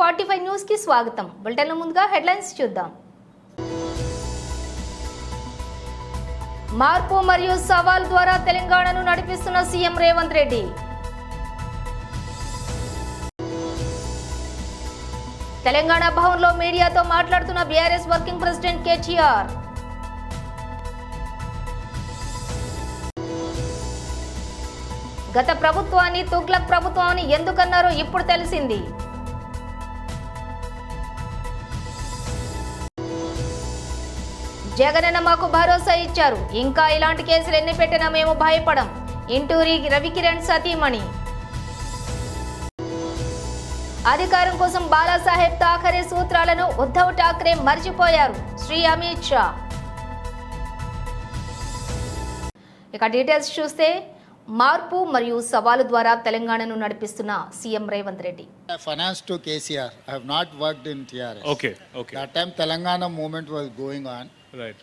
45 news కి స్వాగతం. Bulletin లో ముందుగా హెడ్లైన్స్ చూద్దాం. మార్పు మరియు సవాల్ ద్వారా తెలంగాణను నడిపిస్తున్న సీఎం రేవంత్ రెడ్డి. తెలంగాణ భవన్లో మీడియాతో మాట్లాడుతున్న బీఆర్ఎస్ వర్కింగ్ ప్రెసిడెంట్ కేటీఆర్. గత ప్రభుత్వాన్ని తుగ్లక్ ప్రభుత్వాన్ని ఎందుకన్నారో ఇప్పుడు తెలిసింది. జగనన్న మాకు భరోసా ఇచ్చారు, ఇంకా ఇలాంటి కేసులు ఎన్ని పెట్టినా మేము భయపడం. ఇంటూరి రవికిరణ్ సతీమణి. అధికారం కోసం బాలాసాహెబ్ ఠాకరే సూత్రాలను ఉద్ధవ్ ఠాకరే మర్చిపోయారు, శ్రీ అమిత్ షా. ఇక డీటెయిల్స్ చూస్తే, మార్పు మరియు సవాలు ద్వారా తెలంగాణను నడిపిస్తున్న CM Revanth Reddy. Finance to KCR. I have not worked in TRS. Okay. That time Telangana movement was going on. Right.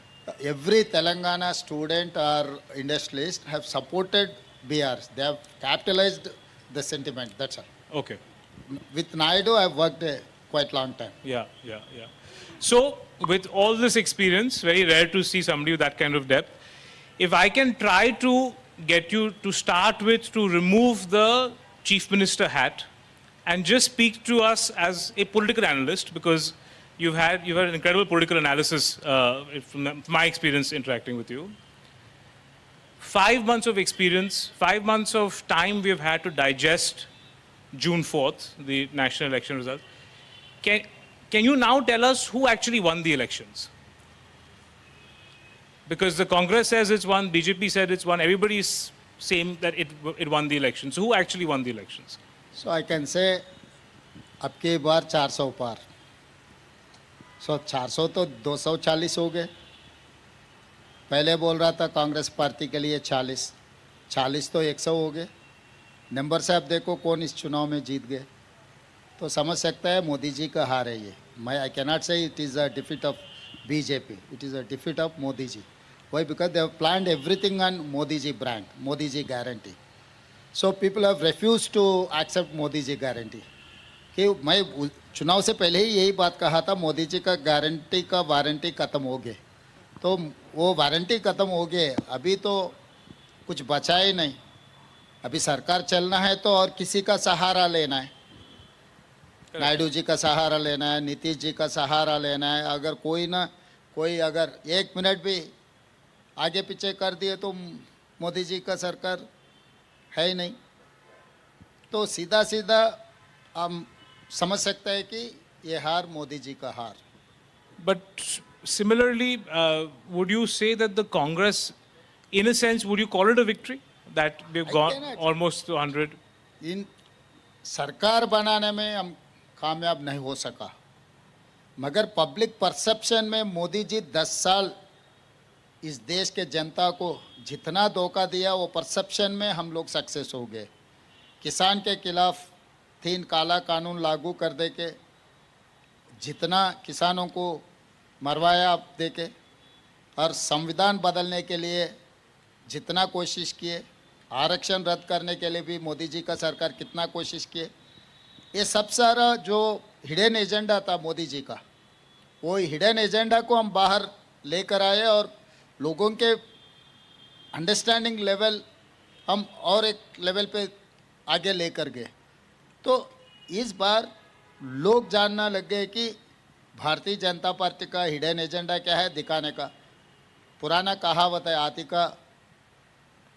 Every Telangana student or industrialist have supported BRs. They have capitalized the sentiment. That's all. Okay. With Naidu, I have worked a quite long time. Yeah. So, with all this experience, very rare to see somebody with that kind of depth. If I can try to get you to start with to remove the chief minister hat and just speak to us as a political analyst, because you've had an incredible political analysis from my experience interacting with you. 5 months of experience, 5 months of time we've had to digest June 4th, the national election results. Can you now tell us who actually won the elections? Because the Congress says it's won, BJP said it's won, everybody is saying that it won the elections. So who actually won the elections? So I can say, अब की बार 400 पार. So 400 तो 240 हो गए. पहले बोल रहा था Congress party के लिए 40 तो 100 हो गए. नंबर से आप देखो कौन इस चुनाव में जीत गए, तो समझ सकता है मोदी जी का हार है ये. I can not say it is a defeat of BJP, it is a defeat of Modi ji. Why? Because they have planned everything on Modi ji brand, Modi ji guarantee. So people have refuse to accept Modi ji guarantee. कि मैं चुनाव से पहले ही यही बात कहा था, मोदी जी का गारंटी का वारंटी ख़त्म हो गए. तो वो वारंटी ख़त्म हो गए, अभी तो कुछ बचा ही नहीं. अभी सरकार चलना है तो और किसी का सहारा लेना है. नायडू जी का सहारा लेना है, नीतीश जी का सहारा लेना है. अगर कोई अगर 1 मिनट भी आगे पीछे कर दिए तो मोदी जी का सरकार है ही नहीं. तो सीधा हम समझ सकते हैं कि ये हार मोदी जी का हार. But similarly, would you say that the Congress, in a sense, would you call it a victory? That we've gone almost to 100? इन सरकार बनाने में हम कामयाब नहीं हो सका, मगर पब्लिक परसेप्शन में मोदी जी 10 साल इस देश के जनता को जितना धोखा दिया, वो परसेप्शन में हम लोग सक्सेस हो गए. किसान के खिलाफ 3 काला कानून लागू कर दे के जितना किसानों को मरवाया आप देके, और संविधान बदलने के लिए जितना कोशिश किए, आरक्षण रद्द करने के लिए भी मोदी जी का सरकार कितना कोशिश किए. ये सब सारा जो हिडन एजेंडा था मोदी जी का, वो हिडन एजेंडा को हम बाहर लेकर आए और लोगों के अंडरस्टैंडिंग लेवल हम और एक लेवल पे आगे लेकर गए. तो इस बार लोग जानना लग गए कि भारतीय जनता पार्टी का हिडन एजेंडा क्या है दिखाने का. पुराना कहावत है, हाथी का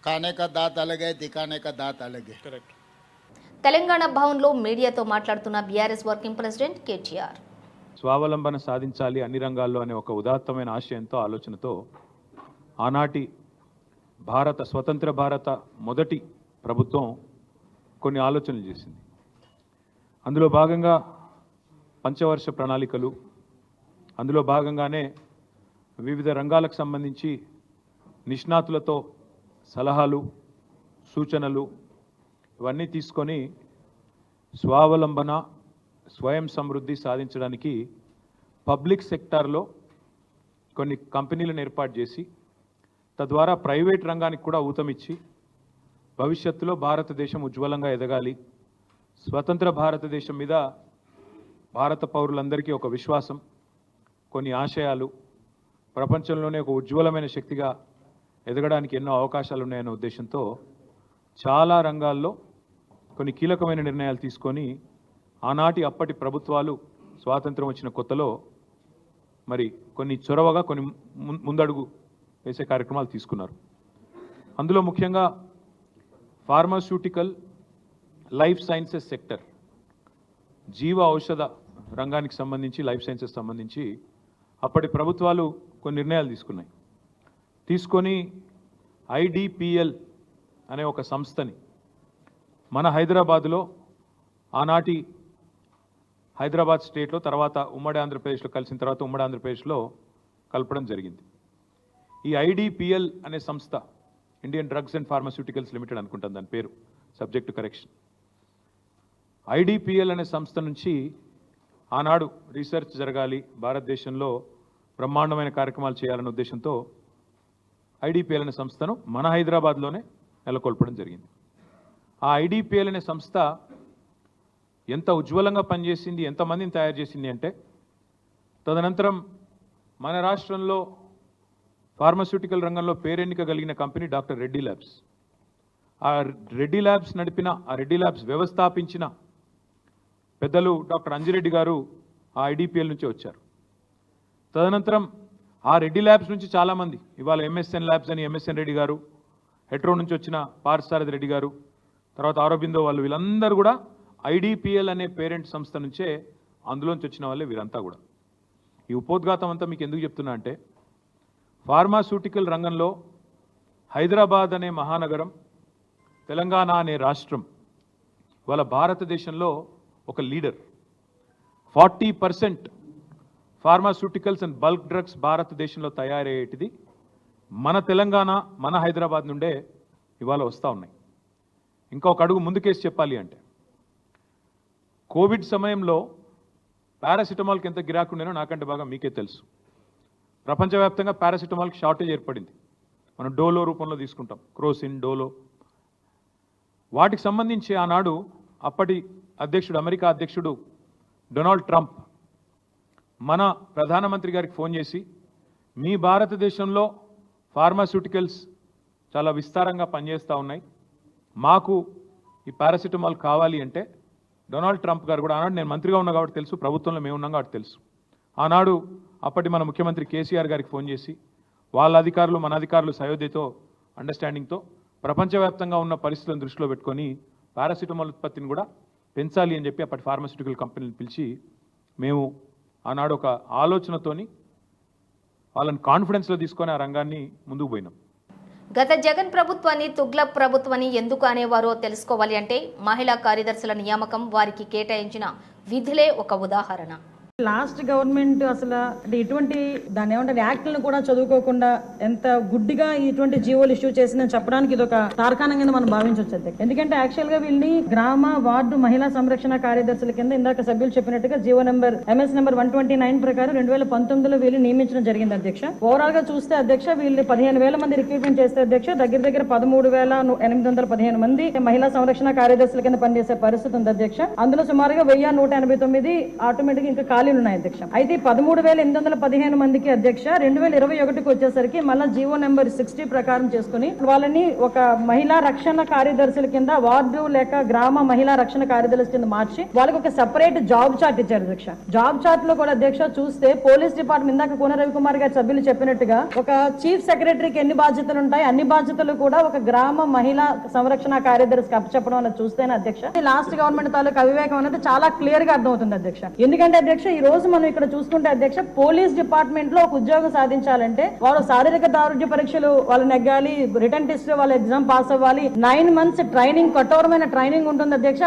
खाने का दांत अलग है, दिखाने का दांत अलग है. Correct. తెలంగాణ భవన్లో మీడియాతో మాట్లాడుతున్న బీఆర్ఎస్ వర్కింగ్ ప్రెసిడెంట్ కేటీఆర్. స్వావలంబన సాధించాలి అన్ని రంగాల్లో అనే ఒక ఉదాత్తమైన ఆశయంతో ఆలోచనతో ఆనాటి స్వతంత్ర భారత మొదటి ప్రభుత్వం కొన్ని ఆలోచనలు చేసింది. అందులో భాగంగా పంచవర్ష ప్రణాళికలు, అందులో భాగంగానే వివిధ రంగాలకు సంబంధించి నిష్ణాతులతో సలహాలు, సూచనలు ఇవన్నీ తీసుకొని స్వావలంబన, స్వయం సమృద్ధి సాధించడానికి పబ్లిక్ సెక్టార్లో కొన్ని కంపెనీలను ఏర్పాటు చేసి, తద్వారా ప్రైవేట్ రంగానికి కూడా ఊతమిచ్చి భవిష్యత్తులో భారతదేశం ఉజ్వలంగా ఎదగాలి, స్వతంత్ర భారతదేశం మీద భారత పౌరులందరికీ ఒక విశ్వాసం, కొన్ని ఆశయాలు, ప్రపంచంలోనే ఒక ఉజ్వలమైన శక్తిగా ఎదగడానికి ఎన్నో అవకాశాలు ఉన్నాయనే ఉద్దేశంతో చాలా రంగాల్లో కొన్ని కీలకమైన నిర్ణయాలు తీసుకొని ఆనాటి అప్పటి ప్రభుత్వాలు స్వాతంత్రం వచ్చిన కొత్తలో మరి కొన్ని చొరవగా కొన్ని ముందడుగు వేసే కార్యక్రమాలు తీసుకున్నారు. అందులో ముఖ్యంగా ఫార్మాస్యూటికల్ లైఫ్ సైన్సెస్ సెక్టర్, జీవ ఔషధ రంగానికి సంబంధించి, లైఫ్ సైన్సెస్ సంబంధించి అప్పటి ప్రభుత్వాలు కొన్ని నిర్ణయాలు తీసుకొని IDPL అనే ఒక సంస్థని మన హైదరాబాదులో, ఆనాటి హైదరాబాద్ స్టేట్లో, తర్వాత ఉమ్మడి ఆంధ్రప్రదేశ్లో కలిసిన తర్వాత ఉమ్మడి ఆంధ్రప్రదేశ్లో కలపడం జరిగింది. ఈ IDPL అనే సంస్థ, Indian drugs and pharmaceuticals limited అనుకుంటాను దాని పేరు, సబ్జెక్ట్ టు కరెక్షన్. IDPL అనే సంస్థ నుంచి ఆనాడు రీసెర్చ్ జరగాలి, భారతదేశంలో బ్రహ్మాండమైన కార్యక్రమాలు చేయాలనే ఉద్దేశంతో IDPL అనే సంస్థను మన హైదరాబాద్లోనే నెలకొల్పడం జరిగింది. ఆ IDPL అనే సంస్థ ఎంత ఉజ్వలంగా పనిచేసింది, ఎంతమందిని తయారు చేసింది అంటే, తదనంతరం మన రాష్ట్రంలో ఫార్మాస్యూటికల్ రంగంలో పేరెన్నిక కలిగిన కంపెనీ డాక్టర్ రెడ్డి ల్యాబ్స్. ఆ రెడ్డి ల్యాబ్స్ నడిపిన, ఆ రెడ్డి ల్యాబ్స్ వ్యవస్థాపించిన పెద్దలు డాక్టర్ అంజిరెడ్డి గారు ఆ IDPL నుంచి వచ్చారు. తదనంతరం ఆ రెడ్డి ల్యాబ్స్ నుంచి చాలామంది, ఇవాళ MSN ల్యాబ్స్ అని MSN రెడ్డి గారు, హెట్రో నుంచి వచ్చిన పార్థసారథి రెడ్డి గారు, తర్వాత ఆరోబిందో వాళ్ళు, వీళ్ళందరూ కూడా IDPL అనే పేరెంట్ సంస్థ నుంచే, అందులోంచి వచ్చిన వాళ్ళే వీరంతా కూడా. ఈ ఉపోద్ఘాతం అంతా మీకు ఎందుకు చెప్తున్నా అంటే, ఫార్మాస్యూటికల్ రంగంలో హైదరాబాద్ అనే మహానగరం, తెలంగాణ అనే రాష్ట్రం వాళ్ళ భారతదేశంలో ఒక leader. 40% pharmaceuticals and bulk drugs భారతదేశంలో తయారయ్యేటిది మన తెలంగాణ, మన హైదరాబాద్ నుండే ఇవాళ వస్తూ ఉన్నాయి. ఇంకా ఒక అడుగు ముందుకేసి చెప్పాలి అంటే, కోవిడ్ సమయంలో పారాసిటమాల్కి ఎంత గిరాకీ ఉండేనో నాకంటే బాగా మీకే తెలుసు. ప్రపంచవ్యాప్తంగా పారాసిటమాల్కి షార్టేజ్ ఏర్పడింది. మనం డోలో రూపంలో తీసుకుంటాం, క్రోసిన్, డోలో. వాటికి సంబంధించి ఆనాడు అప్పటి అధ్యక్షుడు, అమెరికా అధ్యక్షుడు డొనాల్డ్ ట్రంప్ మన ప్రధానమంత్రి గారికి ఫోన్ చేసి, మీ భారతదేశంలో ఫార్మాస్యూటికల్స్ చాలా విస్తారంగా పనిచేస్తూ ఉన్నాయి, మాకు ఈ పారాసిటమాల్ కావాలి అంటే, డొనాల్డ్ ట్రంప్ గారు కూడా, ఆనాడు నేను మంత్రిగా ఉన్నా కాబట్టి తెలుసు, ప్రభుత్వంలో మేము ఉన్నాం కాబట్టి తెలుసు, ఆనాడు అప్పటి మన ముఖ్యమంత్రి కేసీఆర్ గారికి ఫోన్ చేసి, వాళ్ళ అధికారులు మన అధికారులు సయోధ్యతో, అండర్స్టాండింగ్తో ప్రపంచవ్యాప్తంగా ఉన్న పరిస్థితులను దృష్టిలో పెట్టుకొని పారాసిటమాల్ ఉత్పత్తిని కూడా పెంచాలి అని చెప్పి అప్పటి ఫార్మాస్యూటికల్ కంపెనీని పిలిచి, మేము ఆనాడు ఒక ఆలోచనతోని వాళ్ళని కాన్ఫిడెన్స్లో తీసుకొని ఆ రంగాన్ని ముందుకు పోయినాం. గత జగన్ ప్రభుత్వాన్ని తుగ్లక్ ప్రభుత్వాన్ని ఎందుకు అనేవారో తెలుసుకోవాలి అంటే, మహిళా కార్యదర్శుల నియామకం, వారికి కేటాయించిన విధులే ఒక ఉదాహరణ. లాస్ట్ గవర్నమెంట్ అసలు అంటే ఇటువంటి దాన్ని ఏమంటారు యాక్ట్లను కూడా చదువుకోకుండా ఎంత గుడ్డిగా ఇటువంటి జీవోలు ఇష్యూ చేసిందని చెప్పడానికి ఇది ఒక తార్కాణం కింద మనం భావించవచ్చు. ఎందుకంటే యాక్చువల్ గా వీళ్ళని గ్రామ వార్డు మహిళా సంరక్షణ కార్యదర్శుల కింద ఇందాక సభ్యులు చెప్పినట్టుగా జీవో నెంబర్ MS నెంబర్ 129 ప్రకారం 2019లో వీళ్ళు నియమించడం జరిగింది అధ్యక్ష. ఓవరాల్ గా చూస్తే అధ్యక్ష వీళ్ళు 15,000 మంది రిక్రూట్మెంట్ చేస్తే అధ్యక్ష దగ్గర 13,815 మంది మహిళా సంరక్షణ కార్యదర్శుల కింద పనిచేసే పరిస్థితి ఉంది అధ్యక్ష. అందులో సుమారుగా 1,189 ఆటోమేటిక్ ఇంకా ఖాళీలు ఉన్నాయి అధ్యక్ష. అయితే 13,815 మందికి అధ్యక్ష 2021కి వచ్చేసరికి మళ్ళీ జీవో నెంబర్ 60 ప్రకారం చేసుకుని వాళ్ళని ఒక మహిళా రక్షణ కార్యదర్శుల కింద వార్డు లేక గ్రామ మహిళా రక్షణ కార్యదర్శుల కింద మార్చి వాళ్ళకి ఒక సెపరేట్ జాబ్ చార్ట్ ఇచ్చారు అధ్యక్ష. జాబ్ చార్ట్ లో కూడా అధ్యక్ష చూస్తే పోలీస్ డిపార్ట్మెంట్ ఇందాక కోన రవికుమార్ గారి సభ్యులు చెప్పినట్టుగా ఒక చీఫ్ సెక్రటరీకి ఎన్ని బాధ్యతలు ఉంటాయి, అన్ని బాధ్యతలు కూడా ఒక గ్రామ మహిళా సంరక్షణ కార్యదర్శికి అప్పచెప్పడం అనేది చూస్తేనే అధ్యక్ష లాస్ట్ గవర్నమెంట్ తాలూకు అవివేకం అనేది చాలా క్లియర్ గా అర్థమవుతుంది అధ్యక్ష. ఎందుకంటే అధ్యక్ష ఈ రోజు మనం ఇక్కడ చూసుకుంటే అధ్యక్ష పోలీస్ డిపార్ట్మెంట్ లో ఒక ఉద్యోగం సాధించాలంటే వాళ్ళు శారీరక దారుఢ్య పరీక్షలు వాళ్ళు నెగ్గాలి, రిటర్న్ టెస్ట్ వాళ్ళ ఎగ్జామ్ పాస్ అవ్వాలి, 9 months ట్రైనింగ్, కఠోరమైన ట్రైనింగ్ ఉంటుంది అధ్యక్ష.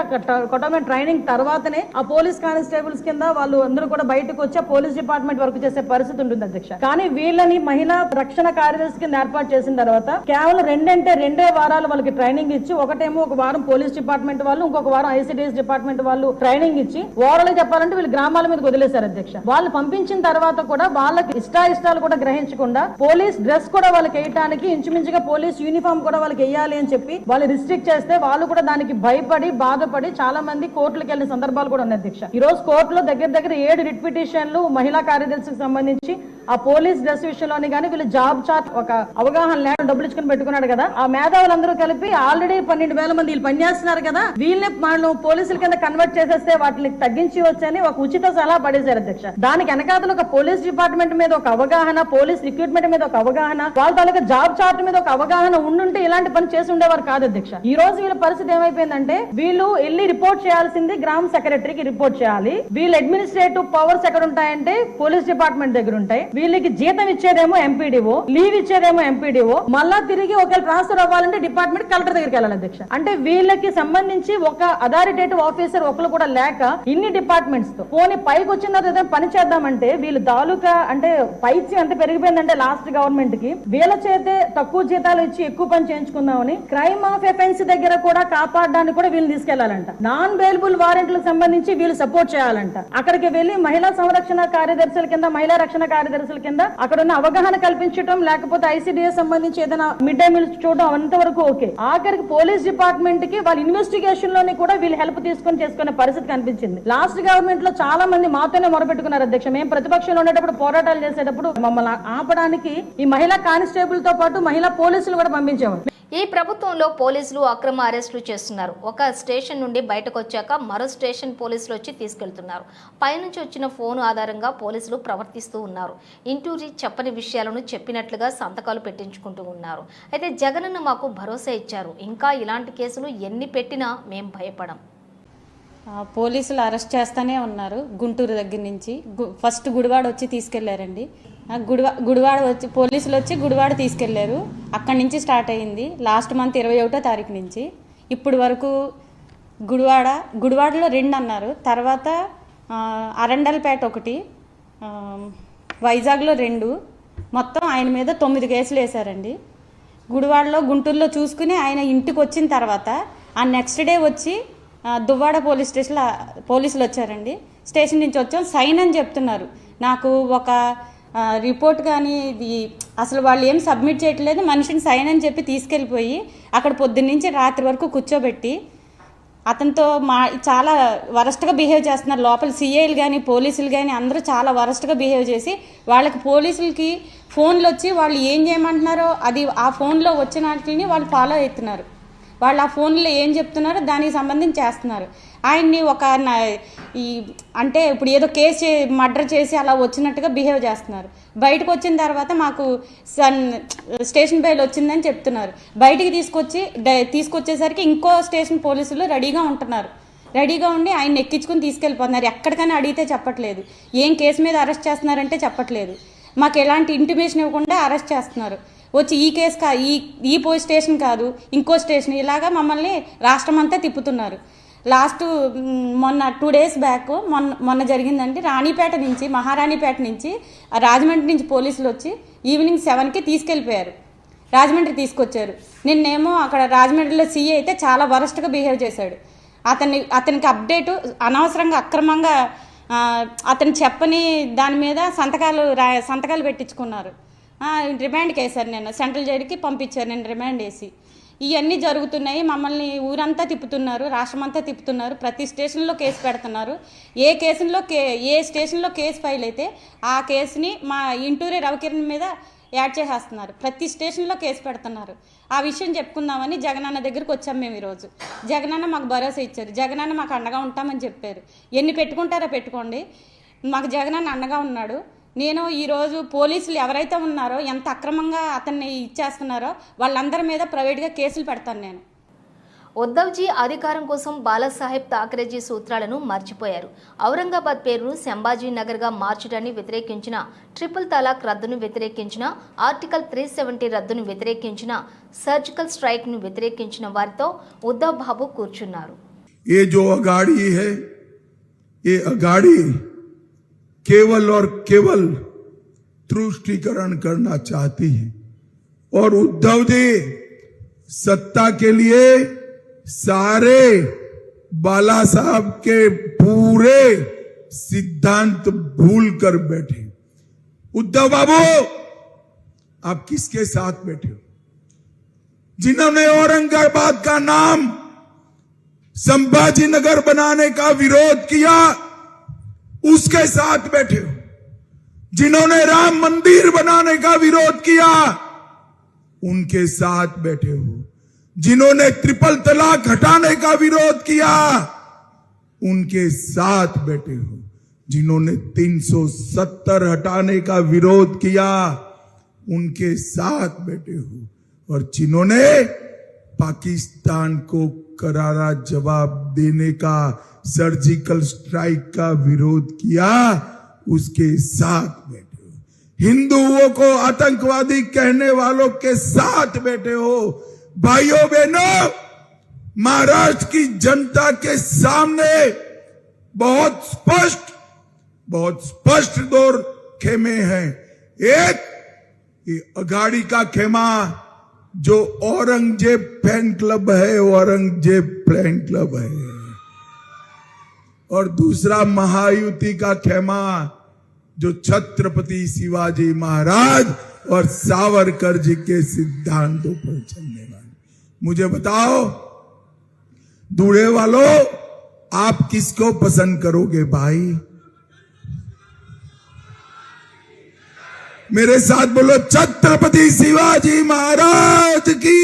కఠోరమైన ట్రైనింగ్ తర్వాతనే ఆ పోలీస్ కానిస్టేబుల్స్ కింద వాళ్ళు అందరూ కూడా బయటకు వచ్చి పోలీస్ డిపార్ట్మెంట్ వర్క్ చేసే పరిస్థితి ఉంటుంది అధ్యక్ష. కానీ వీళ్ళని మహిళా రక్షణ కార్యదర్శి కింద ఏర్పాటు చేసిన తర్వాత కేవలం 2 వారాలు వాళ్ళకి ట్రైనింగ్ ఇచ్చి, ఒకటేమో ఒక వారం పోలీస్ డిపార్ట్మెంట్ వాళ్ళు, ఇంకొక వారం ICDS డిపార్ట్మెంట్ వాళ్ళు ట్రైనింగ్ ఇచ్చి ఓవరాల్ చెప్పాలంటే వీళ్ళు గ్రామాల మీద వదిలేస్తారు వదిలేశారు అధ్యక్ష. వాళ్ళు పంపించిన తర్వాత కూడా వాళ్ళకి ఇష్టాలు కూడా గ్రహించకుండా పోలీస్ డ్రెస్ కూడా వాళ్ళకి వేయడానికి ఇంచుమించుగా పోలీస్ యూనిఫామ్ కూడా వాళ్ళకి వేయాలి అని చెప్పి వాళ్ళు రిస్ట్రిక్ట్ చేస్తే వాళ్ళు కూడా దానికి భయపడి బాధపడి చాలా మంది కోర్టులకు వెళ్ళిన సందర్భాలు కూడా ఉన్నాయి అధ్యక్ష. ఈ రోజు కోర్టులో దగ్గర 7 రిట్ పిటిషన్లు మహిళా కార్యదర్శికి సంబంధించి ఆ పోలీస్ డ్రెస్ విషయంలోని కానీ వీళ్ళు జాబ్ చార్ట్ ఒక అవగాహన లేకుండా డబ్బులు ఇచ్చుకుని పెట్టుకున్నాడు కదా, ఆ మేధావులందరూ కలిపి ఆల్రెడీ 12,000 మంది వీళ్ళు పనిచేస్తున్నారు కదా, వీళ్ళని మనం పోలీసుల కింద కన్వర్ట్ చేసేస్తే వాటిని తగ్గించి వచ్చని ఒక ఉచిత సలహా పడేశారు అధ్యక్ష. దానికి వెనకాతలు ఒక పోలీస్ డిపార్ట్మెంట్ మీద ఒక అవగాహన, పోలీస్ రిక్రూట్మెంట్ మీద ఒక అవగాహన, వాళ్ళ తాలూకా జాబ్ చార్ట్ మీద ఒక అవగాహన ఉండుంటే ఇలాంటి పని చేసి ఉండేవారు కాదు అధ్యక్ష. ఈ రోజు వీళ్ళ పరిస్థితి ఏమైపోయిందంటే వీళ్ళు వెళ్ళి రిపోర్ట్ చేయాల్సింది గ్రామ సెక్రటరీకి రిపోర్ట్ చేయాలి, వీళ్ళ అడ్మినిస్ట్రేటివ్ పవర్స్ ఎక్కడ ఉంటాయంటే పోలీస్ డిపార్ట్మెంట్ దగ్గర ఉంటాయి, వీళ్ళకి జీతం ఇచ్చేదేమో ఎంపీడీఓ, లీవ్ ఇచ్చేదేమో ఎంపీడీఓ, మళ్ళా తిరిగి ఒకవేళ ట్రాన్స్ఫర్ అవ్వాలంటే డిపార్ట్మెంట్ కలెక్టర్ దగ్గరికి వెళ్ళాలి అధ్యక్ష. అంటే వీళ్ళకి సంబంధించి ఒక అథారిటేటివ్ ఆఫీసర్ ఒకరు కూడా లేక ఇన్ని డిపార్ట్మెంట్స్ తో పోనీ పైకి వచ్చిన తర్వాత పని చేద్దామంటే వీళ్ళు తాలూకా అంటే పైచి ఎంత పెరిగిపోయిందంటే లాస్ట్ గవర్నమెంట్ కి వీళ్ళ చేతే తక్కువ జీతాలు ఇచ్చి ఎక్కువ పని చేయించుకుందామని క్రైమ్ ఆఫ్ ఎఫెన్స్ దగ్గర కూడా కాపాడడానికి కూడా వీళ్ళు తీసుకెళ్లాలంట, నాన్ బెయిలబుల్ వారెంట్లకు సంబంధించి వీళ్ళు సపోర్ట్ చేయాలంట, అక్కడికి వెళ్లి మహిళా సంరక్షణ కార్యదర్శుల కింద మహిళా రక్షణ కార్యదర్శుల కింద అక్కడ ఉన్న అవగాహన కల్పించడం, లేకపోతే ఐసిడిఎస్ సంబంధించి ఏదైనా మిడ్ డే మీల్స్ చూడడం అంతవరకు ఓకే. ఆఖరికి పోలీస్ డిపార్ట్మెంట్ కి వాళ్ళ ఇన్వెస్టిగేషన్ లోని కూడా వీళ్ళు హెల్ప్ తీసుకొని చేసుకునే పరిస్థితి కనిపించింది. లాస్ట్ గవర్నమెంట్ లో చాలా మంది మాతోనే మొరపెట్టుకున్నారు అధ్యక్ష. మేము ప్రతిపక్షంలో ఉండేటప్పుడు పోరాటాలు చేసేటప్పుడు మమ్మల్ని ఆపడానికి ఈ మహిళా కానిస్టేబుల్ తో పాటు మహిళా పోలీసులు కూడా పంపించేవారు. ఈ ప్రభుత్వంలో పోలీసులు అక్రమ అరెస్టులు చేస్తున్నారు. ఒక స్టేషన్ నుండి బయటకు వచ్చాక మరో స్టేషన్ పోలీసులు వచ్చి తీసుకెళ్తున్నారు. పైనుంచి వచ్చిన ఫోన్ ఆధారంగా పోలీసులు ప్రవర్తిస్తూ ఉన్నారు. ఇంటూరి చెప్పని విషయాలను చెప్పినట్లుగా సంతకాలు పెట్టించుకుంటూ ఉన్నారు. అయితే జగనన్న మాకు భరోసా ఇచ్చారు, ఇంకా ఇలాంటి కేసులు ఎన్ని పెట్టినా మేం భయపడం. పోలీసులు అరెస్ట్ చేస్తూనే ఉన్నారు. గుంటూరు దగ్గర నుంచి ఫస్ట్ గుడివాడ వచ్చి తీసుకెళ్లారండి. గుడివాడ వచ్చి పోలీసులు వచ్చి గుడివాడ తీసుకెళ్లారు. అక్కడి నుంచి స్టార్ట్ అయ్యింది లాస్ట్ మంత్ 21వ తారీఖు నుంచి ఇప్పుడు వరకు. గుడివాడలో 2 అన్నారు, తర్వాత అరండల్పేట 1, వైజాగ్లో 2, మొత్తం ఆయన మీద 9 కేసులు వేశారండి. గుడివాడలో గుంటూరులో చూసుకుని ఆయన ఇంటికి వచ్చిన తర్వాత ఆ నెక్స్ట్ డే వచ్చి దువ్వాడ పోలీస్ స్టేషన్లో పోలీసులు వచ్చారండి. స్టేషన్ నుంచి వచ్చాం సైన్ అని చెప్తున్నారు. నాకు ఒక రిపోర్ట్ కానీ ఇది అసలు వాళ్ళు ఏం సబ్మిట్ చేయట్లేదు, మనిషిని సైన్ అని చెప్పి తీసుకెళ్ళిపోయి అక్కడ పొద్దున్నుంచి రాత్రి వరకు కూర్చోబెట్టి అతనితో చాలా వరస్ట్గా బిహేవ్ చేస్తున్నారు. లోపల సిఐలు కానీ పోలీసులు కానీ అందరూ చాలా వరస్ట్గా బిహేవ్ చేసి వాళ్ళకి పోలీసులకి ఫోన్లు వచ్చి వాళ్ళు ఏం చేయమంటున్నారో అది ఆ ఫోన్లో వచ్చిన వాటిని వాళ్ళు ఫాలో అవుతున్నారు. వాళ్ళు ఆ ఫోన్లో ఏం చెప్తున్నారో దానికి సంబంధించి చేస్తున్నారు. ఆయన్ని ఒక అంటే ఇప్పుడు ఏదో కేసు మర్డర్ చేసి అలా వచ్చినట్టుగా బిహేవ్ చేస్తున్నారు. బయటకు వచ్చిన తర్వాత మాకు స్టేషన్ బెయిల్ వచ్చిందని చెప్తున్నారు. బయటికి తీసుకొచ్చేసరికి ఇంకో స్టేషన్ పోలీసులు రెడీగా ఉంటున్నారు. రెడీగా ఉండి ఆయన ఎక్కించుకుని తీసుకెళ్ళిపోతున్నారు. ఎక్కడికైనా అడిగితే చెప్పట్లేదు, ఏం కేసు మీద అరెస్ట్ చేస్తున్నారంటే చెప్పట్లేదు. మాకు ఎలాంటి ఇంటిమేషన్ ఇవ్వకుండా అరెస్ట్ చేస్తున్నారు. వచ్చి ఈ కేసు ఈ పోలీస్ స్టేషన్ కాదు ఇంకో స్టేషన్, ఇలాగా మమ్మల్ని రాష్ట్రం అంతా తిప్పుతున్నారు. లాస్ట్ మొన్న 2 days బ్యాక్ మొన్న జరిగిందండి. రాణిపేట నుంచి మహారాణిపేట నుంచి రాజమండ్రి నుంచి పోలీసులు వచ్చి ఈవినింగ్ 7కి తీసుకెళ్ళిపోయారు. రాజమండ్రి తీసుకొచ్చారు. నిన్నేమో అక్కడ రాజమండ్రిలో సీఏ అయితే చాలా వరస్ట్గా బిహేవ్ చేశాడు. అతనికి అప్డేటు అనవసరంగా అక్రమంగా అతను చెప్పని దాని మీద సంతకాలు పెట్టించుకున్నారు. రిమాండ్కి వేశారు. నేను సెంట్రల్ జైలుకి పంపించారు. నేను రిమాండ్ వేసి ఇవన్నీ జరుగుతున్నాయి. మమ్మల్ని ఊరంతా తిప్పుతున్నారు, రాష్ట్రం అంతా తిప్పుతున్నారు. ప్రతి స్టేషన్లో కేసు పెడుతున్నారు. ఏ స్టేషన్లో కేసు ఫైల్ అయితే ఆ కేసుని మా ఇంటూరి రవికిరణ్ మీద యాడ్ చేసేస్తున్నారు. ప్రతి స్టేషన్లో కేసు పెడుతున్నారు. ఆ విషయం చెప్పుకుందామని జగనన్న దగ్గరికి వచ్చాం మేము ఈరోజు. జగనన్న మాకు భరోసా ఇచ్చారు. జగనన్న మాకు అండగా ఉంటామని చెప్పారు. ఎన్ని పెట్టుకుంటారో పెట్టుకోండి, మాకు జగనన్న అండగా ఉన్నాడు. నేను ఈరోజు పోలీసులు ఎవరైతే ఉన్నారో ఎంత అక్రమంగా అతన్ని ఇచ్చేస్తున్నారో వాళ్ళందరి మీద ప్రైవేట్గా కేసులు పెడతాను నేను. ఉద్ధవ్జీ అధికారం కోసం బాలాసాహెబ్ థాకరేజీ సూత్రాలను మర్చిపోయారు. ఔరంగాబాద్ పేరును సంభాజీ నగర్గా మార్చడాన్ని వ్యతిరేకించిన, ట్రిపుల్ తలాక్ రద్దును వ్యతిరేకించిన, ఆర్టికల్ 370 రద్దును వ్యతిరేకించిన, సర్జికల్ స్ట్రైక్ను వ్యతిరేకించిన వారితో ఉద్ధవ్ బాబు కూర్చున్నారు. केवल और केवल तुष्टीकरण करना चाहती है और उद्धव जी सत्ता के लिए सारे बाला साहब के पूरे सिद्धांत भूल कर बैठे। उद्धव बाबू, आप किसके साथ बैठे हो? जिन्होंने औरंगाबाद का नाम संभाजी नगर बनाने का विरोध किया, उसके साथ बैठे हो। जिन्होंने राम मंदिर बनाने का विरोध किया, उनके साथ बैठे हो। जिन्होंने ट्रिपल तलाक हटाने का विरोध किया, उनके साथ बैठे हो। जिन्होंने 370 हटाने का विरोध किया, उनके साथ बैठे हो। और जिन्होंने पाकिस्तान को करारा जवाब देने का, सर्जिकल स्ट्राइक का विरोध किया, उसके साथ बैठे हो। हिंदुओं को आतंकवादी कहने वालों के साथ बैठे हो। भाइयों बहनों, महाराष्ट्र की जनता के सामने बहुत स्पष्ट दो खेमे हैं। एक, ये अघाड़ी का खेमा जो औरंगजेब फैन क्लब है, औरंगजेब फैन क्लब है। और दूसरा महायुति का खेमा जो छत्रपति शिवाजी महाराज और सावरकर जी के सिद्धांतों पर चलने वाले। मुझे बताओ दूल्हे वालों, आप किसको पसंद करोगे भाई? मेरे साथ बोलो, छत्रपति शिवाजी महाराज की।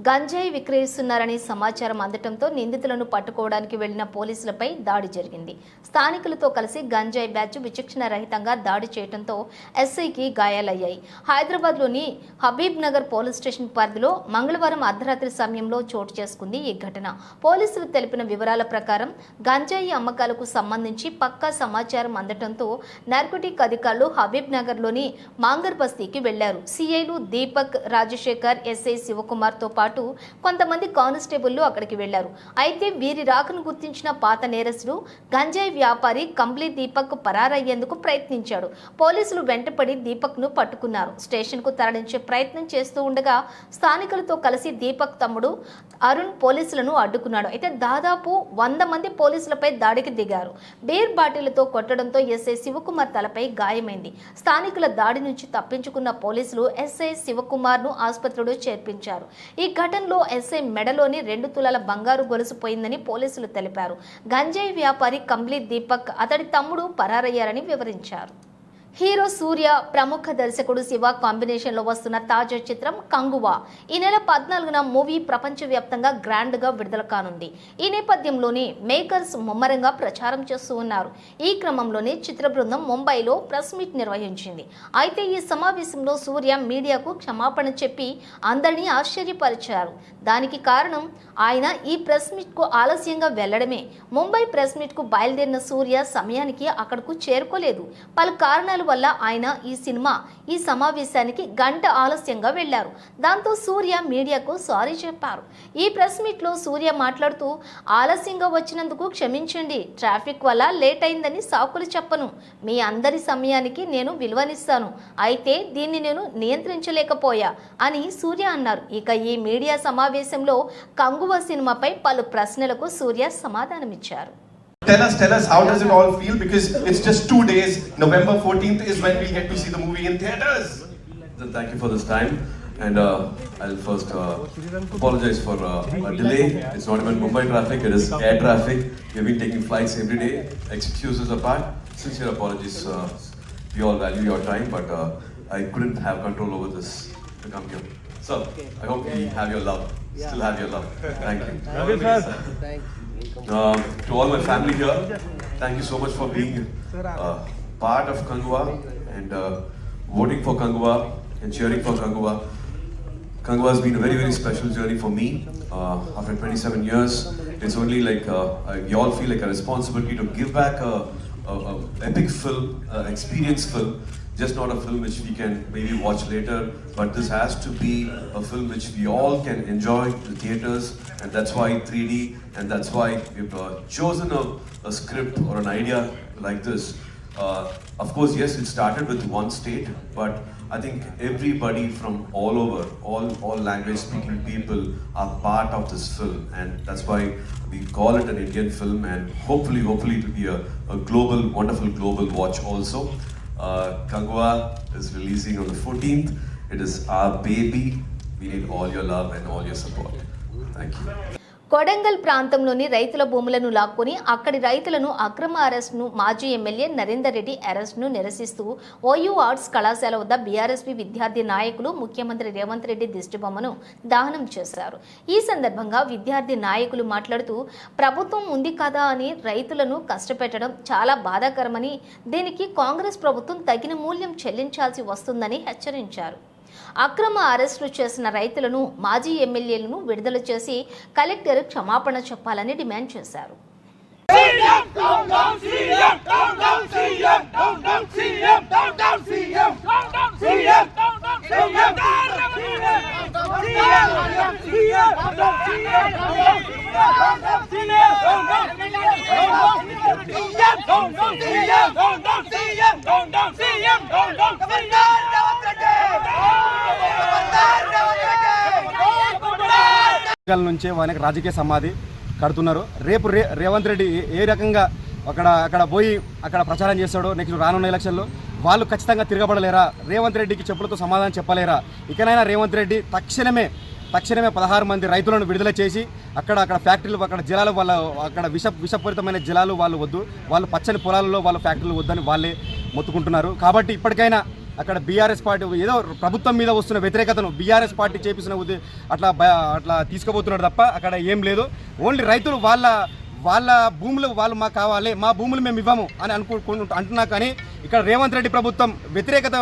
గంజాయి విక్రయిస్తున్నారని సమాచారం అందటంతో నిందితులను పట్టుకోవడానికి వెళ్లిన పోలీసులపై దాడి జరిగింది. స్థానికులతో కలిసి గంజాయి బ్యాచ్ విచక్షణ రహితంగా దాడి చేయడంతో ఎస్ఐకి గాయాలయ్యాయి. హైదరాబాద్లోని హబీబ్ నగర్ పోలీస్ స్టేషన్ పరిధిలో మంగళవారం అర్ధరాత్రి సమయంలో చోటు చేసుకుంది ఈ ఘటన. పోలీసులు తెలిపిన వివరాల ప్రకారం గంజాయి అమ్మకాలకు సంబంధించి పక్కా సమాచారం అందటంతో నార్కోటిక్ అధికారులు హబీబ్ నగర్లోని మాంగర్ బస్తీకి వెళ్లారు. సిఐలు దీపక్, రాజశేఖర్, ఎస్ఐ శివకుమార్తో పాటు కొంతమంది కానిస్టేబుల్లు అక్కడికి వెళ్లారు. అయితే వీరి రాకను గుర్తించిన పాత నేరస్తుడు గంజాయి వ్యాపారి కంప్లీ దీపక్ పరారయ్యేందుకు ప్రయత్నించాడు. పోలీసులు వెంటపడి దీపక్ ను పట్టుకున్నారు. స్టేషన్ కు తరలించే ప్రయత్నం చేస్తూ ఉండగా స్థానికులతో కలిసి దీపక్ తమ్ముడు అరుణ్ పోలీసులను అడ్డుకున్నాడు. అయితే దాదాపు 100 మంది పోలీసులపై దాడికి దిగారు. బీర్ బాటిళ్లతో కొట్టడంతో ఎస్ఐ శివకుమార్ తలపై గాయమైంది. స్థానికుల దాడి నుంచి తప్పించుకున్న పోలీసులు ఎస్ఐ శివకుమార్ ను ఆసుపత్రిలో చేర్పించారు. ఈ ఘటనలో ఎస్ఐ మెడలోని 2 తులాల బంగారు గొలుసు పోయిందని పోలీసులు తెలిపారు. గంజాయి వ్యాపారి కంప్లీ దీపక్, అతడి తమ్ముడు పరారయ్యారని వివరించారు. హీరో సూర్య, ప్రముఖ దర్శకుడు శివ కాంబినేషన్లో వస్తున్న తాజా చిత్రం కంగువా ఈ నెల 14న మూవీ ప్రపంచవ్యాప్తంగా గ్రాండ్గా విడుదల కానుంది. ఈ నేపథ్యంలోనే మేకర్స్ ముమ్మరంగా ప్రచారం చేస్తూ ఉన్నారు. ఈ క్రమంలోనే చిత్ర బృందం ముంబైలో ప్రెస్ మీట్ నిర్వహించింది. అయితే ఈ సమావేశంలో సూర్య మీడియాకు క్షమాపణ చెప్పి అందరినీ ఆశ్చర్యపరిచారు. దానికి కారణం ఆయన ఈ ప్రెస్ మీట్కు ఆలస్యంగా వెళ్లడమే. ముంబై ప్రెస్ మీట్కు బయలుదేరిన సూర్య సమయానికి అక్కడకు చేరుకోలేదు. పలు కారణాల వల్ల ఆయన ఈ సమావేశానికి గంట ఆలస్యంగా వెళ్లారు. దాంతో సూర్య మీడియాకు సారీ చెప్పారు. ఈ ప్రెస్ మీట్ లో సూర్య మాట్లాడుతూ, ఆలస్యంగా వచ్చినందుకు క్షమించండి, ట్రాఫిక్ వల్ల లేట్ అయిందని సాకులు చెప్పను, మీ అందరి సమయానికి నేను విలువనిస్తాను, అయితే దీన్ని నేను నియంత్రించలేకపోయా అని సూర్య అన్నారు. ఇక ఈ మీడియా సమావేశంలో కంగువా సినిమాపై పలు ప్రశ్నలకు సూర్య సమాధానమిచ్చారు. Tell us, how does it all feel? Because it's just 2 days. November 14th is when we get to see the movie in theaters. Thank you for this time. And I'll first apologize for a delay. It's not even Mumbai traffic, it is air traffic. We've been taking flights every day. Excuses apart, sincere apologies. We all value your time, but I couldn't have control over this to come here. So, I hope we have your love. Still have your love. Thank you. To all my family here, thank you so much for being part of Kanguva and voting for Kanguva and cheering for Kanguva. Kanguva has been a very, very special journey for me. After 27 years, it's only like we all feel like a responsibility to give back a epic film, experience film. Just not a film which we can maybe watch later, but this has to be a film which we all can enjoy in the theaters, and that's why 3D, and that's why we've chosen a script or an idea like this. Of course, yes, it started with one state, but I think everybody from all over, all language speaking people are part of this film, and that's why we call it an Indian film, and hopefully it will be a global, wonderful global watch also. Kangwa is releasing on the 14th. It is our baby. We need all your love and all your support. Thank you. Kodangal ప్రాంతంలోని రైతుల భూములను లాక్కొని అక్కడి రైతులను అక్రమ అరెస్ట్ను మాజీ MLA Narender Reddy అరెస్ట్ను నిరసిస్తూ OU arts కళాశాల వద్ద బీఆర్ఎస్పీ విద్యార్థి నాయకులు ముఖ్యమంత్రి రేవంత్ రెడ్డి దిష్టిబొమ్మను దహనం చేశారు. ఈ సందర్భంగా విద్యార్థి నాయకులు మాట్లాడుతూ ప్రభుత్వం ఉంది కదా అని రైతులను కష్టపెట్టడం చాలా బాధాకరమని, దీనికి కాంగ్రెస్ ప్రభుత్వం తగిన మూల్యం చెల్లించాల్సి వస్తుందని హెచ్చరించారు. అక్రమ అరెస్టులు చేసిన రైతులను, మాజీ ఎమ్మెల్యేలను విడుదల చేసి కలెక్టర్ క్షమాపణ చెప్పాలని డిమాండ్ చేశారు. నుంచే వాళ్ళకి రాజకీయ సమాధి కడుతున్నారు. రేపు రేవంత్ రెడ్డి ఏ రకంగా అక్కడ పోయి అక్కడ ప్రచారం చేస్తాడో నెక్స్ట్ రానున్న ఎలక్షన్లో వాళ్ళు ఖచ్చితంగా తిరగబడలేరా? రేవంత్ రెడ్డికి చెప్పులతో సమాధానం చెప్పలేరా? ఇకనైనా రేవంత్ రెడ్డి తక్షణమే 16 మంది రైతులను విడుదల చేసి అక్కడ ఫ్యాక్టరీలు, అక్కడ జలాలు, వాళ్ళ అక్కడ విషపూరితమైన జలాలు వాళ్ళు వద్దు, వాళ్ళు పచ్చని పొలాలలో వాళ్ళ ఫ్యాక్టరీలు వద్దని వాళ్ళే మొత్తుకుంటున్నారు. కాబట్టి ఇప్పటికైనా అక్కడ బీఆర్ఎస్ పార్టీ ఏదో ప్రభుత్వం మీద వస్తున్న వ్యతిరేకతను బీఆర్ఎస్ పార్టీ చేపిస్తున్న అట్లా తీసుకుపోతున్నాడు తప్ప అక్కడ ఏం లేదు. ఓన్లీ రైతులు వాళ్ళ భూములు వాళ్ళు మాకు కావాలి, మా భూములు మేము ఇవ్వము అని అంటున్నా. కానీ ఇక్కడ రేవంత్ రెడ్డి ప్రభుత్వం వ్యతిరేకత,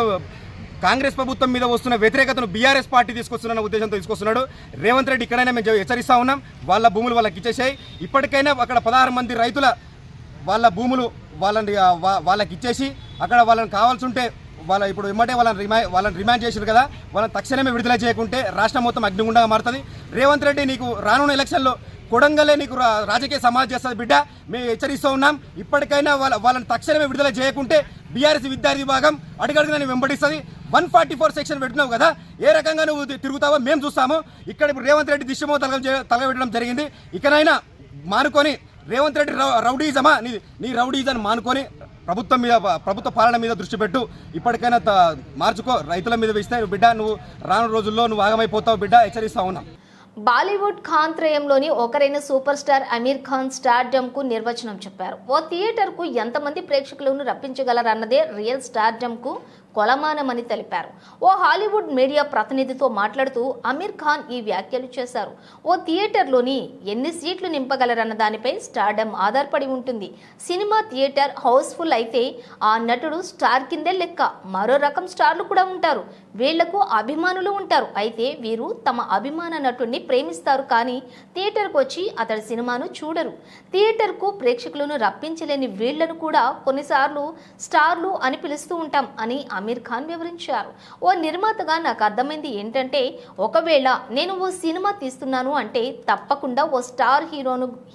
కాంగ్రెస్ ప్రభుత్వం మీద వస్తున్న వ్యతిరేకతను బీఆర్ఎస్ పార్టీ తీసుకొస్తున్న ఉద్దేశంతో తీసుకొస్తున్నాడు. రేవంత్ రెడ్డి ఇక్కడైనా మేము హెచ్చరిస్తూ ఉన్నాం, వాళ్ళ భూములు వాళ్ళకి ఇచ్చేసాయి. ఇప్పటికైనా అక్కడ 16 మంది రైతుల వాళ్ళ భూములు వాళ్ళకి ఇచ్చేసి అక్కడ వాళ్ళని కావాల్సి ఉంటే ఇప్పుడు ఇమ్మటే వాళ్ళని రిమాండ్ చేశారు కదా, వాళ్ళని తక్షణమే విడుదల చేయకుంటే రాష్ట్రం మొత్తం అగ్నిగుండంగా మారుతుంది. రేవంత్ రెడ్డి నీకు రానున్న ఎలక్షన్లో కొడంగల్లే నీకు రాజకీయ సమాజం చేస్తుంది బిడ్డ, మేము హెచ్చరిస్తూ ఉన్నాం. ఇప్పటికైనా వాళ్ళని తక్షణమే విడుదల చేయకుంటే బీఆర్ఎస్ విద్యార్థి విభాగం అడుగడుగునా నేను వెంబడిస్తుంది. 144 సెక్షన్ పెడుతున్నావు కదా, ఏ రకంగా నువ్వు తిరుగుతావో మేము చూస్తాము. ఇక్కడ ఇప్పుడు రేవంత్ రెడ్డి దిశమో తలగబెట్టడం జరిగింది. ఇకనైనా మానుకొని రేవంత్ రెడ్డి రౌడీజమా, నీ రౌడీజం మానుకొని ప్రభుత్వ పాలన మీద దృష్టి పెట్టు. ఇప్పటికైనా మార్చుకో, రైతుల మీద వేస్తే బిడ్డ నువ్వు రాను రోజుల్లో నువ్వు ఆగమైపోతావు బిడ్డ, హెచ్చరిస్తా ఉన్నా. బాలీవుడ్ ఖాన్ త్రయంలోని ఒకరైన super star Aamir Khan stardom కు నిర్వచనం చెప్పారు. ఓ థియేటర్ కు ఎంతమంది ప్రేక్షకులను రప్పించగలరన్నదే రియల్ స్టార్డమ్ కు కొలమానమని తెలిపారు. ఓ హాలీవుడ్ మీడియా ప్రతినిధితో మాట్లాడుతూ అమీర్ ఖాన్ ఈ వ్యాఖ్యలు చేశారు. ఓ థియేటర్లోని ఎన్ని సీట్లు నింపగలరన్న దానిపై స్టార్డమ్ ఆధారపడి ఉంటుంది. సినిమా థియేటర్ హౌస్ఫుల్ అయితే ఆ నటుడు స్టార్ కిందే లెక్క. మరో రకం స్టార్లు కూడా ఉంటారు, వీళ్లకు అభిమానులు ఉంటారు. అయితే వీరు తమ అభిమాన నటుడిని ప్రేమిస్తారు, కానీ థియేటర్కు వచ్చి అతడి సినిమాను చూడరు. థియేటర్కు ప్రేక్షకులను రప్పించలేని వీళ్లను కూడా కొన్నిసార్లు స్టార్లు అని పిలుస్తూ ఉంటాం అని అమీర్ ఖాన్ వివరించారు. ఓ నిర్మాతగా నాకు అర్థమైంది ఏంటంటే, ఒకవేళ నేను ఓ సినిమా తీస్తున్నాను అంటే తప్పకుండా ఓ స్టార్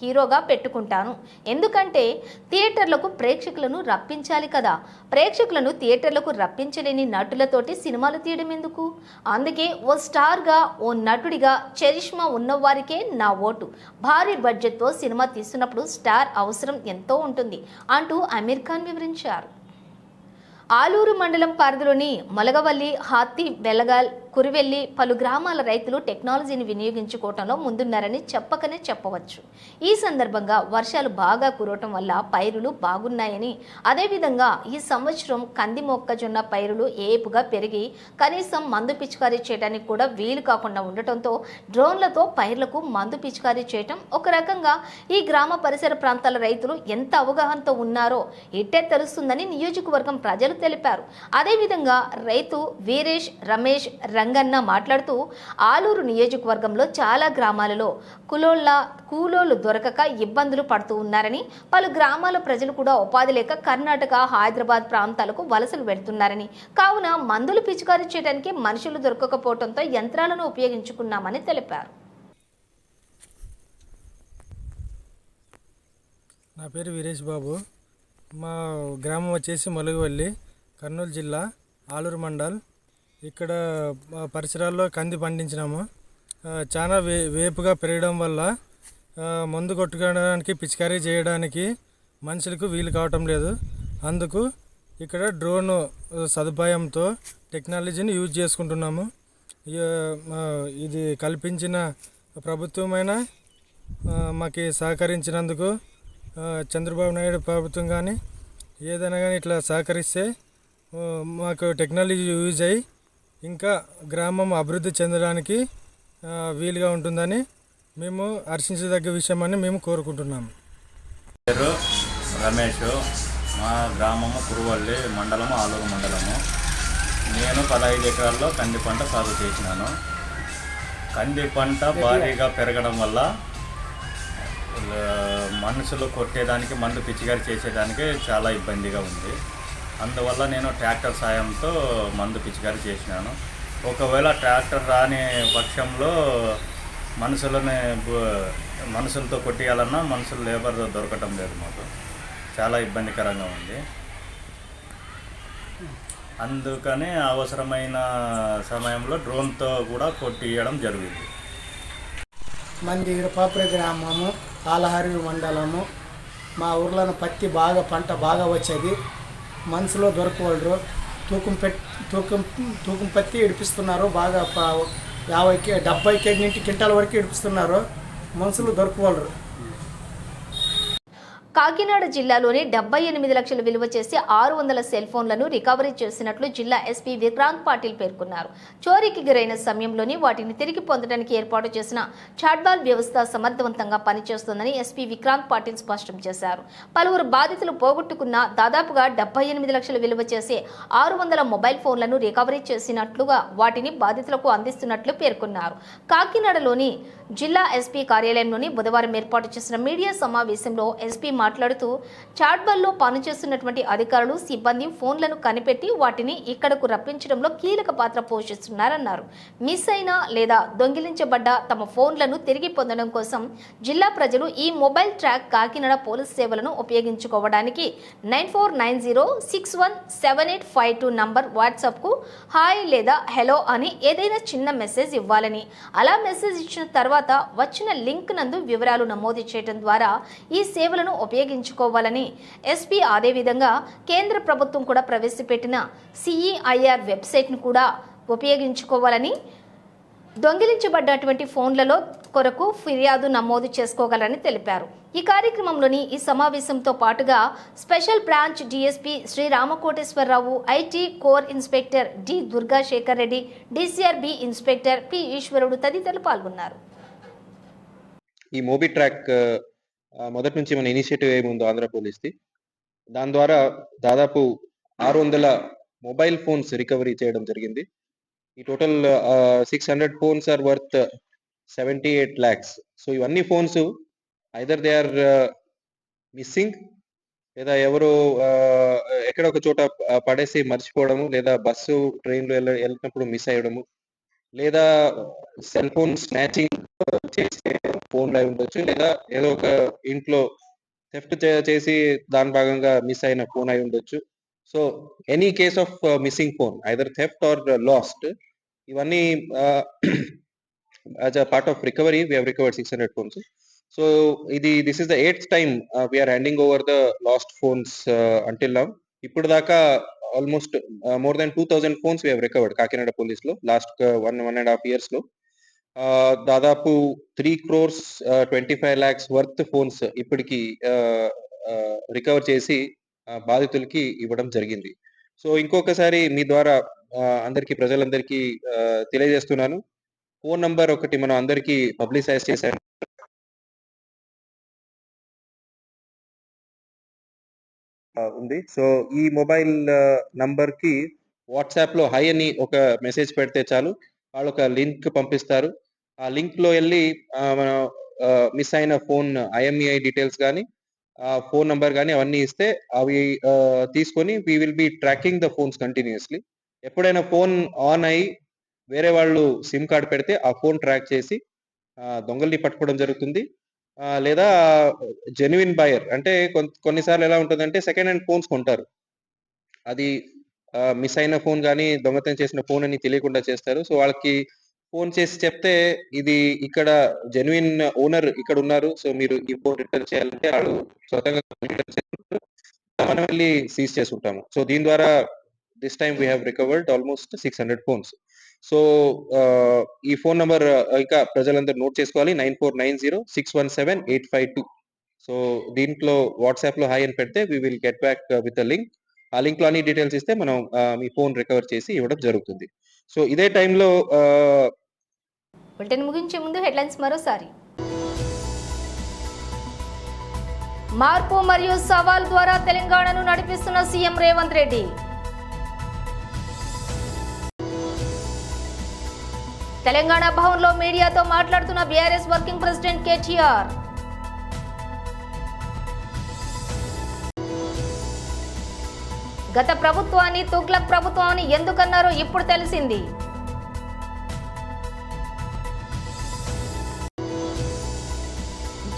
హీరోగా పెట్టుకుంటాను. ఎందుకంటే థియేటర్లకు ప్రేక్షకులను రప్పించాలి కదా. ప్రేక్షకులను థియేటర్లకు రప్పించలేని నటులతోటి సినిమాలు తీయడం ఎందుకు? అందుకే ఓ స్టార్గా, ఓ నటుడిగా చరిష్మా ఉన్నవారికే నా ఓటు. భారీ బడ్జెట్తో సినిమా తీస్తున్నప్పుడు స్టార్ అవసరం ఎంతో ఉంటుంది అంటూ అమీర్ ఖాన్ వివరించారు. ఆలూరు మండలం పరిధిలోని మొలగవల్లి, హాతి, బెల్లగాల్, కురివెల్లి పలు గ్రామాల రైతులు టెక్నాలజీని వినియోగించుకోవడంలో ముందున్నారని చెప్పకనే చెప్పవచ్చు. ఈ సందర్భంగా వర్షాలు బాగా కురవటం వల్ల పైరులు బాగున్నాయని, అదేవిధంగా ఈ సంవత్సరం కంది మొక్కజొన్న పైరులు ఏపుగా పెరిగి కనీసం మందు పిచికారీ చేయడానికి కూడా వీలు కాకుండా ఉండటంతో డ్రోన్లతో పైర్లకు మందు పిచికారీ చేయటం ఒక రకంగా ఈ గ్రామ పరిసర ప్రాంతాల రైతులు ఎంత అవగాహనతో ఉన్నారో ఇట్టే తెలుస్తుందని నియోజకవర్గం ప్రజలు తెలిపారు. అదేవిధంగా రైతు వీరేష్ రమేష్ రంగన్న మాట్లాడుతూ ఆలూరు నియోజకవర్గంలో చాలా గ్రామాలలో కూలోళ్లు దొరకక ఇబ్బందులు పడుతూ ఉన్నారని, పలు గ్రామాల ప్రజలు కూడా ఉపాధి లేక కర్ణాటక, హైదరాబాద్ ప్రాంతాలకు వలసలు వెళ్తున్నారని, కావున మందులు పిచికారీ చేయడానికి మనుషులు దొరకకపోవడంతో యంత్రాలను ఉపయోగించుకున్నామని తెలిపారు. నా పేరు వీరేష్ బాబు. మా గ్రామం వచ్చేసి మొలగవల్లి, కర్నూలు జిల్లా, ఆలూరు మండల్. ఇక్కడ మా పరిసరాల్లో కంది పండించినాము. చాలా వేపుగా పెరగడం వల్ల మందు కొట్టుకోవడానికి పిచికారీ చేయడానికి మనుషులకు వీలు కావటం లేదు. అందుకు ఇక్కడ డ్రోన్ సదుపాయంతో టెక్నాలజీని యూజ్ చేసుకుంటున్నాము. ఇది కల్పించిన ప్రభుత్వమైన మాకు సహకరించినందుకు చంద్రబాబు నాయుడు ప్రభుత్వం కానీ ఏదైనా కానీ ఇట్లా సహకరిస్తే మాకు టెక్నాలజీ యూజ్ అయ్యి ఇంకా గ్రామం అభివృద్ధి చెందడానికి వీలుగా ఉంటుందని మేము హర్షించదగ్గ విషయమని మేము కోరుకుంటున్నాము. పేరు రమేష్, మా గ్రామము కురువల్లి మండలము, ఆలూరు మండలము. నేను 15 ఎకరాల్లో కంది పంట సాగు చేసినాను. కంది పంట భారీగా పెరగడం వల్ల మనుషులు కొట్టేదానికి, మందు పిచికారి చేసేదానికి చాలా ఇబ్బందిగా ఉంది. అందువల్ల నేను ట్రాక్టర్ సాయంతో మందు పిచికారి చేసినాను. ఒకవేళ ట్రాక్టర్ రాని పక్షంలో మనుషులతో కొట్టేయాలన్నా మనుషులు లేబర్ దొరకటం లేదు. మాకు చాలా ఇబ్బందికరంగా ఉంది. అందుకని అవసరమైన సమయంలో డ్రోన్తో కూడా కొట్టియడం జరిగింది. మంది ఇరపాపుర గ్రామము, ఆలహరి మండలము. మా ఊర్లో పత్తి పంట బాగా వచ్చేది. మనుషులు దొరకవలరు. తూకం పత్తి ఇడిపిస్తున్నారు. బాగా 50-70 కేజీ నుంచి క్వింటాల వరకు ఇడిపిస్తున్నారు. మనుషులు దొరకవలరు. కాకినాడ జిల్లాలోని 78 లక్షల విలువ చేసి 600 సెల్ ఫోన్లను రికవరీ చేసినట్లు జిల్లా ఎస్పీ విక్రాంత్ పాటిల్ పేర్కొన్నారు. చోరీకి గురైన సమయంలోని వాటిని తిరిగి పొందడానికి ఏర్పాటు చేసిన చాట్బాల్ వ్యవస్థ సమర్థవంతంగా పనిచేస్తోందని ఎస్పీ విక్రాంత్ పాటిల్ స్పష్టం చేశారు. పలువురు బాధితులు పోగొట్టుకున్న దాదాపుగా 78 లక్షల విలువ చేసే 600 మొబైల్ ఫోన్లను రికవరీ చేసినట్లుగా వాటిని బాధితులకు అందిస్తున్నట్లు పేర్కొన్నారు. కాకినాడలోని జిల్లా ఎస్పీ కార్యాలయంలోని బుధవారం ఏర్పాటు చేసిన మీడియా సమావేశంలో ఎస్పీ మాట్లాడుతూ చాట్బాల్లో పనిచేస్తున్నటువంటి అధికారులు, సిబ్బంది ఫోన్లను కనిపెట్టి వాటిని ఇక్కడకు రప్పించడంలో కీలక పాత్ర పోషిస్తున్నారన్నారు. మిస్ అయిన లేదా దొంగిలించబడ్డ తమ ఫోన్లను తిరిగి పొందడం కోసం జిల్లా ప్రజలు ఈ మొబైల్ ట్రాక్ కాకినాడ పోలీస్ సేవలను ఉపయోగించుకోవడానికి 9490617852 నంబర్ వాట్సాప్కు హాయ్ లేదా హలో అని ఏదైనా చిన్న మెసేజ్ ఇవ్వాలని, అలా మెసేజ్ ఇచ్చిన తర్వాత వచ్చిన లింక్ నందు వివరాలు నమోదు చేయడం ద్వారా ఈ సేవలను ఉపయోగించుకోవాలని ఎస్పీ అదేవిధంగా కేంద్ర ప్రభుత్వం కూడా ప్రవేశపెట్టిన సిఈఐఆర్ వెబ్సైట్ను కూడా ఉపయోగించుకోవాలని, దొంగిలించబడ్డటువంటి ఫోన్లలో కొరకు ఫిర్యాదు నమోదు చేసుకోగలరని తెలిపారు. ఈ కార్యక్రమంలోని ఈ సమావేశంతో పాటుగా special branch DSP Shri Ramakoteswararao, IT core inspector D Durgasekhar Reddy, DCRB inspector P Eswarudu తదితరులు పాల్గొన్నారు. ఈ మోబీ ట్రాక్ మొదటి నుంచి మన ఇనిషియేటివ్ ఏముందో ఆంధ్ర పోలీస్ది, దాని ద్వారా దాదాపు 600 మొబైల్ ఫోన్స్ రికవరీ చేయడం జరిగింది. ఈ total 600 phones are worth 78 lakhs. So ఇవన్నీ phones either they are missing, లేదా ఎవరు ఎక్కడ ఒక చోట పడేసి మర్చిపోవడము, లేదా బస్సు ట్రైన్లో వెళ్ళినప్పుడు మిస్ అయ్యడము, లేదా సెల్ ఫోన్ స్నాచింగ్ చేసే ఫోన్ అయి ఉండొచ్చు, లేదా ఏదో ఒక ఇంట్లో థెఫ్ట్ చేసి దాని భాగంగా మిస్ అయిన ఫోన్ అయి ఉండొచ్చు. So any case of missing phone, either theft or lost, ఇవన్నీ as a part of recovery we have recovered 600 phones. So this is the 8th time we are handing over the lost phones until now. ఇప్పుడు దాకా almost more than 2000 phones we have recovered Kakinada పోలీస్లో last 1.5 years లో. దాదాపు 3.25 crores worth phones ఇప్పటికి recover చేసి బాధితులకి ఇవ్వడం జరిగింది. సో ఇంకొకసారి మీ ద్వారా ప్రజలందరికీ తెలియజేస్తున్నాను, ఫోన్ నంబర్ ఒకటి మనం అందరికీ పబ్లిసైజ్ చేశారు. ఉంది. సో ఈ మొబైల్ నంబర్ కి వాట్సాప్ లో హై అని ఒక మెసేజ్ పెడితే చాలు, వాళ్ళు ఒక లింక్ పంపిస్తారు. ఆ లింక్ లో వెళ్ళి మనం మిస్ అయిన ఫోన్ IMEI డీటెయిల్స్ కానీ ఫోన్ నంబర్ కానీ అవన్నీ ఇస్తే అవి తీసుకొని we will be tracking the phones continuously. ఎప్పుడైనా ఫోన్ ఆన్ అయ్యి వేరే వాళ్ళు సిమ్ కార్డ్ పెడితే ఆ ఫోన్ ట్రాక్ చేసి దొంగల్ని పట్టుకోవడం జరుగుతుంది. లేదా జెన్యున్ బయర్ అంటే కొన్నిసార్లు ఎలా ఉంటుందంటే సెకండ్ హ్యాండ్ ఫోన్స్ కొంటారు, అది మిస్ అయిన ఫోన్ కానీ దొంగతనం చేసిన ఫోన్ అని తెలియకుండా చేస్తారు. సో వాళ్ళకి ఫోన్ చేసి చెప్తే ఇది ఇక్కడ జెన్యున్ ఓనర్ ఇక్కడ ఉన్నారు, సో మీరు ఈ ఫోన్ రిటర్న్ చేయాలంటే వాళ్ళు స్వతంగా రిటర్న్ చేస్తారు. మనం వెళ్ళి సీజ్ చేసుకుంటాము. సో దీని ద్వారా this time we have recovered almost 600 phones. So ఈ ఫోన్ నంబర్ ఇంకా ప్రజలందరూ నోట్ చేసుకోవాలి, 9490617852. సో దీంట్లో వాట్సాప్ లో హాయ్ అని పెడితే we will get back with a link. ఆ లింక్ లో అన్ని డీటెయిల్స్ ఇస్తే మనం మీ ఫోన్ రికవర్ చేసి ఇవ్వడం జరుగుతుంది. సో ఇదే టైంలో బులెటిన్ ముగించే ముందు హెడ్లైన్స్ మరోసారి. మార్పు మరియు సవాల్ ద్వారా తెలంగాణను నడిపిస్తున్న సీఎం రేవంత్ రెడ్డి. తెలంగాణ భవన్లో మీడియాతో మాట్లాడుతున్న బీఆర్ఎస్ వర్కింగ్ ప్రెసిడెంట్ కేటీఆర్. గత ప్రభుత్వాన్ని తుగ్లక్ ప్రభుత్వాన్ని ఎందుకన్నారో ఇప్పుడు తెలిసింది.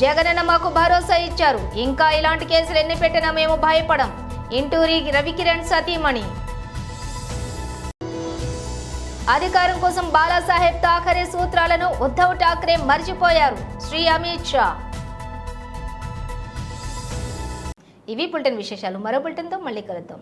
జగనన్న మాకు భరోసా ఇచ్చారు, ఇంకా ఇలాంటి కేసులు ఎన్ని పెట్టినా మేము భయపడం. ఇంటూరి రవికిరణ్ సతీమణి. అధికారం కోసం బాలాసాహెబ్ ఠాకరే సూత్రాలను ఉద్ధవ్ ఠాకరే మర్చిపోయారు, శ్రీ అమిత్ షా. ఇవి బులెటిన్ విశేషాలు. మరో బులెటిన్తో మళ్ళీ కలుద్దాం.